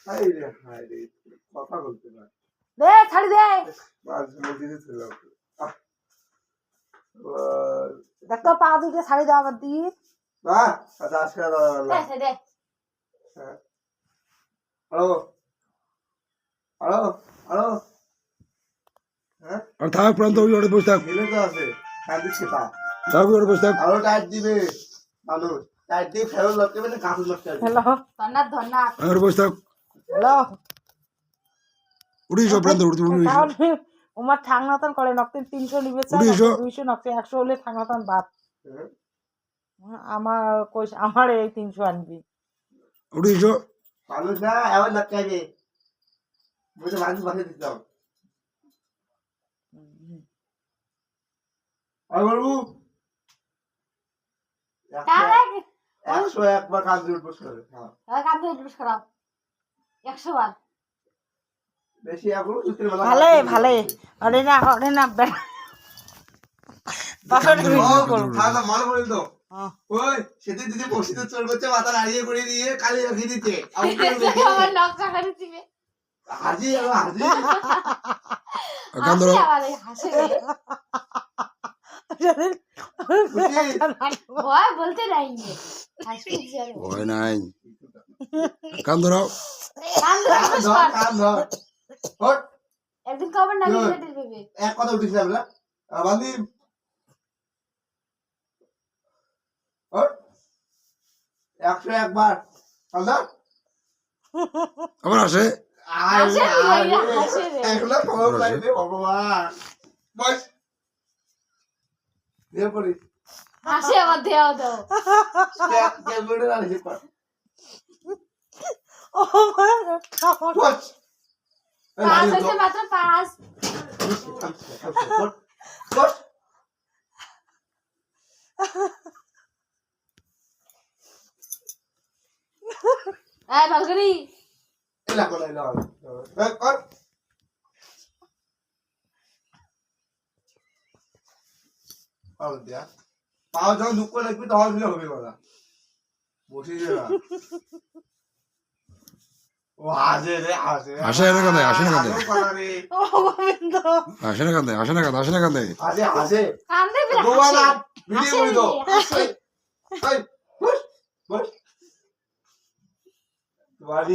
high রে কথা বলতে না দে ছাড়ি দে বাস মধ্যে ছিল দেখ তো পা দুটো ছাড়ি দাও আবার দি না আচ্ছা আজকে দে দে হ্যালো হ্যালো হ্যালো হ্যাঁ আর থাক প্রান্ত ওই ওরে বসে থাক মিলে তো আছে হ্যাঁ দিচ্ছি তা থাক ওরে বসে থাক আরো টাইট দিবে মানুষ টাইট দিয়ে ফেরত লাগবে না কাঁচুর লাগতে হবে হ্যালো ধন্যবাদ ওরে বসে থাক হ্যালো উড়ি সব প্রান্ত উড়ি উড়ি তাহলে ওমার ঠাংনাতন করে নকতেন 300 নিবে চাই 200 নকতে 100 হলে ঠাংনাতন বাদ আমার কইস আমার এই 300 আনবি উড়ি সব মানুষ না এমন লাগতে হবে বুঝে মানুষ বাসে দিতাম আর বলবো 101 বার কাজ দিয়ে বসে হ্যাঁ কাঁদে উঠবস করাও 100 বার বেশি এগুলো দুপুর বেলা ভালে আরে না পাশে খাওয়া মাল বলে তো ওই সেদিন দিদি বসিতে চোর করছে মাথা নাড়িয়ে করে দিয়ে কালি রেখে দিতে আমার নকশা করে দিবে হাজি কান্দর হাসে ভয় বলতে নাই ওই নাই কান্দর একদিন কবে না দিবে এক কথা উঠেছিলাম না বান্দি 101 বার কান্দর আবার আসে এগুলো খবর পাইলে ভগবান বস দিয়ে পড়ি হাসে আবার দেও দাও ক্যালকুলেটর আর হিসাব কর ও মা খাওয়া বস পাঁচ হইছে মাত্র 5 বস এই বালগরি এলা কর পাও দিয়া পাও যখন দুঃখ লাগবে তখন দিলে হবে বলা বসে যা ও হাসে রে হাসে আসে না কান্দে ও গোবিন্দ আসে না কান্দে হাসে কান্দে দুবারা ভিডিও করে দাও এই বস বস বাড়ি